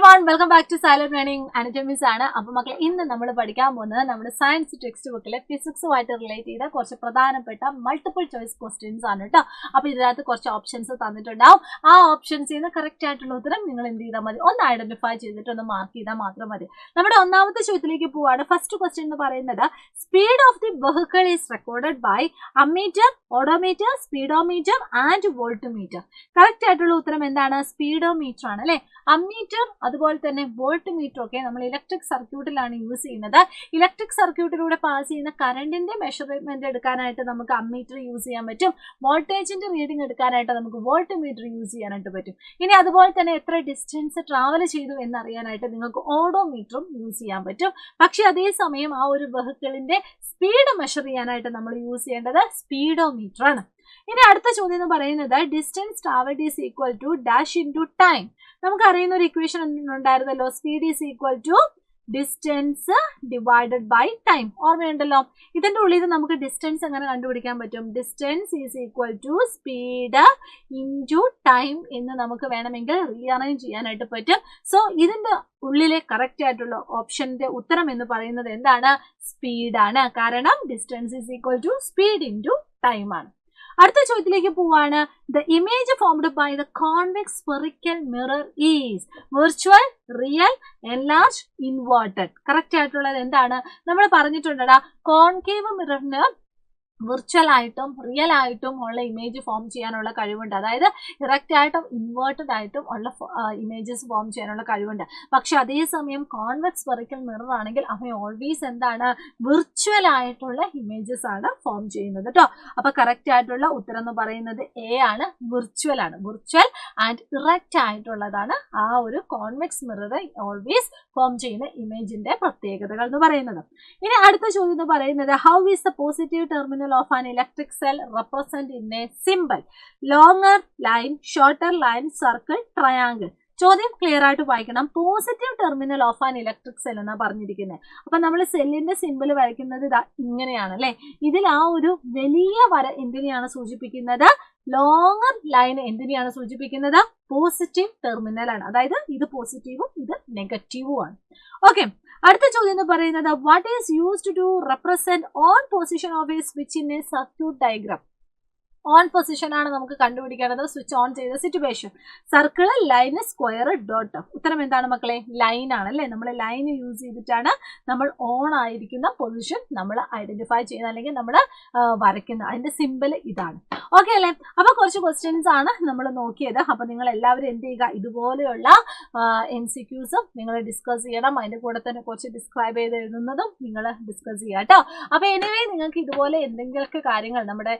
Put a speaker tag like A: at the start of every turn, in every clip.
A: everyone, welcome back to Silent Learning. Anatomy ആണ്. അപ്പോൾ മക്കളെ ഇന്ന് നമ്മൾ പഠിക്കാൻ പോകുന്നത് നമ്മുടെ സയൻസ് ടെക്സ്റ്റ് ബുക്കിലെ ഫിസിക്സുമായിട്ട് റിലേറ്റ് ചെയ്ത കുറച്ച് പ്രധാനപ്പെട്ട മൾട്ടിപ്പിൾ ചോയ്സ് ക്വസ്റ്റ്യൻസ് ആണ് കേട്ടോ. അപ്പോൾ ഇതിനകത്ത് കുറച്ച് ഓപ്ഷൻസ് തന്നിട്ടുണ്ടാവും. ആ ഓപ്ഷൻസിൽ നിന്ന് കറക്റ്റ് ആയിട്ടുള്ള ഉത്തരം നിങ്ങൾ എന്ത് ചെയ്താൽ മതി, ഒന്ന് ഐഡന്റിഫൈ ചെയ്തിട്ട് ഒന്ന് മാർക്ക് ചെയ്താൽ മാത്രം മതി. നമ്മുടെ ഒന്നാമത്തെ ചോദ്യത്തിലേക്ക് പോവാണ്. ഫസ്റ്റ് ക്വസ്റ്റ്യൻ എന്ന് പറയുന്നത് speed of the vehicle is recorded by ammeter, odometer, speedometer and voltmeter. Correct ആയിട്ടുള്ള ഉത്തരം എന്താണ്? സ്പീഡോമീറ്റർ ആണ് അല്ലെ. അമ്മീറ്റർ അതുപോലെ തന്നെ വോൾട്ട് മീറ്റർ ഒക്കെ നമ്മൾ ഇലക്ട്രിക് സർക്യൂട്ടിലാണ് യൂസ് ചെയ്യുന്നത്. ഇലക്ട്രിക് സർക്യൂട്ടിലൂടെ പാസ് ചെയ്യുന്ന കറണ്ടിന്റെ മെഷർമെന്റ് എടുക്കാനായിട്ട് നമുക്ക് അമ്മീറ്റർ യൂസ് ചെയ്യാൻ പറ്റും. വോൾട്ടേജിന്റെ റീഡിംഗ് എടുക്കാനായിട്ട് നമുക്ക് വോൾട്ട് മീറ്റർ യൂസ് ചെയ്യാനായിട്ട് പറ്റും. ഇനി അതുപോലെ തന്നെ എത്ര ഡിസ്റ്റൻസ് ട്രാവൽ ചെയ്തു എന്നറിയാനായിട്ട് നിങ്ങൾക്ക് ഓഡോമീറ്ററും യൂസ് ചെയ്യാൻ പറ്റും. പക്ഷെ അതേസമയം ആ ഒരു വെഹിക്കിളിന്റെ സ്പീഡ് മെഷർ ചെയ്യാനായിട്ട് നമ്മൾ യൂസ് ചെയ്യേണ്ടത് സ്പീഡോമീറ്റർ ആണ്. ഇനി അടുത്ത ചോദ്യം എന്ന് പറയുന്നത് distance travelled is equal to dash into time. നമുക്ക് അറിയുന്ന ഒരു ഇക്വേഷൻ ഉണ്ടായിരുന്നല്ലോ, speed is equal to distance divided by time. ഓർമ്മയുണ്ടല്ലോ. ഇതിന്റെ ഉള്ളിൽ നമുക്ക് ഡിസ്റ്റൻസ് എങ്ങനെ കണ്ടുപിടിക്കാൻ പറ്റും? Distance is equal to speed into time എന്ന് നമുക്ക് വേണമെങ്കിൽ റീഅറേഞ്ച് ചെയ്യാനായിട്ട് പറ്റും. സോ ഇതിന്റെ ഉള്ളിലെ കറക്റ്റ് ആയിട്ടുള്ള ഓപ്ഷന്റെ ഉത്തരം എന്ന് പറയുന്നത് എന്താണ്? സ്പീഡാണ്. കാരണം distance is equal to speed into time ആണ്. അടുത്ത ചോദ്യത്തിലേക്ക് പോവാണ്. The image formed by the convex spherical mirror is virtual, real, enlarge, inverted. Correct ആയിട്ടുള്ളത് എന്താണ്? നമ്മൾ പറഞ്ഞിട്ടുണ്ടടാ, കോൺകേവ് മിററിന് വിർച്വൽ ആയിട്ടും റിയൽ ആയിട്ടും ഉള്ള ഇമേജ് ഫോം ചെയ്യാനുള്ള കഴിവുണ്ട്. അതായത് ഇറക്റ്റ് ആയിട്ടും ഇൻവേർട്ടഡ് ആയിട്ടും ഉള്ള ഇമേജസ് ഫോം ചെയ്യാനുള്ള കഴിവുണ്ട്. പക്ഷെ അതേസമയം കോൺവെക്സ് സ്ഫെറിക്കൽ മിറർ ആണെങ്കിൽ അവ ഓൾവേസ് എന്താണ്? വിർച്വൽ ആയിട്ടുള്ള ഇമേജസ് ആണ് ഫോം ചെയ്യുന്നത് കേട്ടോ. അപ്പൊ കറക്റ്റ് ആയിട്ടുള്ള ഉത്തരം എന്ന് പറയുന്നത് എ ആണ്, വിർച്വൽ ആണ്. വിർച്വൽ ആൻഡ് ഇറക്റ്റ് ആയിട്ടുള്ളതാണ് ആ ഒരു കോൺവെക്സ് മിറർ ഓൾവേസ് ഫോം ചെയ്യുന്ന ഇമേജിന്റെ പ്രത്യേകതകൾ എന്ന് പറയുന്നത്. ഇനി അടുത്ത ചോദ്യം എന്ന് പറയുന്നത് how is the positive terminal of an electric cell represent in a symbol? Longer line, shorter line, circle, triangle. ചോദ്യം ക്ലിയർ ആയിട്ട് വായിക്കണം. Positive terminal of an electric cell എന്നാണ് പറഞ്ഞിരിക്കുന്നത്. അപ്പൊ നമ്മൾ സെല്ലിന്റെ സിമ്പിൾ വരയ്ക്കുന്നത് ഇതാ ഇങ്ങനെയാണ് അല്ലെ. ഇതിൽ ആ ഒരു വലിയ വര എന്തിനെയാണ് സൂചിപ്പിക്കുന്നത്? ലോങ്ങർ ലൈൻ എന്തിനെയാണ് സൂചിപ്പിക്കുന്നത്? പോസിറ്റീവ് ടെർമിനൽ ആണ്. അതായത് ഇത് പോസിറ്റീവും ഇത് നെഗറ്റീവും ആണ്. ഓക്കെ, അടുത്ത ചോദ്യം എന്ന് പറയുന്നത് what is used to represent on position of a switch in a circuit diagram. On position ആണ് നമുക്ക് കണ്ടുപിടിക്കേണ്ടത് സ്വിച്ച് ഓൺ ചെയ്ത situation. Circle, line, square, dot. ഉത്തരം എന്താണ് മക്കളെ? ലൈൻ ആണ് അല്ലെ. നമ്മൾ ലൈൻ യൂസ് ചെയ്തിട്ടാണ് നമ്മൾ ഓൺ ആയിരിക്കുന്ന പൊസിഷൻ നമ്മൾ ഐഡന്റിഫൈ ചെയ്യുന്നത് അല്ലെങ്കിൽ നമ്മൾ വരയ്ക്കുന്നത്. അതിന്റെ സിമ്പിൾ ഇതാണ്. ഓക്കെ അല്ലേ. അപ്പൊ കുറച്ച് ക്വസ്റ്റ്യൻസ് ആണ് നമ്മൾ നോക്കിയത്. അപ്പൊ നിങ്ങൾ എല്ലാവരും എന്ത് ചെയ്യുക, ഇതുപോലെയുള്ള MCQസും നിങ്ങൾ ഡിസ്കസ് ചെയ്യണം. അതിന്റെ കൂടെ തന്നെ കുറച്ച് ഡിസ്ക്രൈബ് ചെയ്ത് എഴുതുന്നതും നിങ്ങൾ ഡിസ്കസ് ചെയ്യുക കേട്ടോ. അപ്പൊ എനിവേ നിങ്ങൾക്ക് ഇതുപോലെ എന്തെങ്കിലുമൊക്കെ കാര്യങ്ങൾ നമ്മുടെ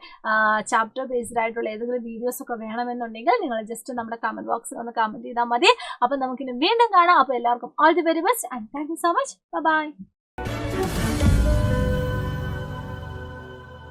A: ചാപ്റ്റർ ബേസ്ഡ് ആയിട്ടുള്ള ഏതെങ്കിലും വീഡിയോസ് ഒക്കെ വേണമെന്നുണ്ടെങ്കിൽ നിങ്ങൾ ജസ്റ്റ് നമ്മുടെ കമന്റ് ബോക്സിൽ ഒന്ന് കമന്റ് ചെയ്താൽ മതി. അപ്പൊ നമുക്കിനി വീണ്ടും കാണാം. അപ്പൊ എല്ലാവർക്കും all the very best and thank you so much. By.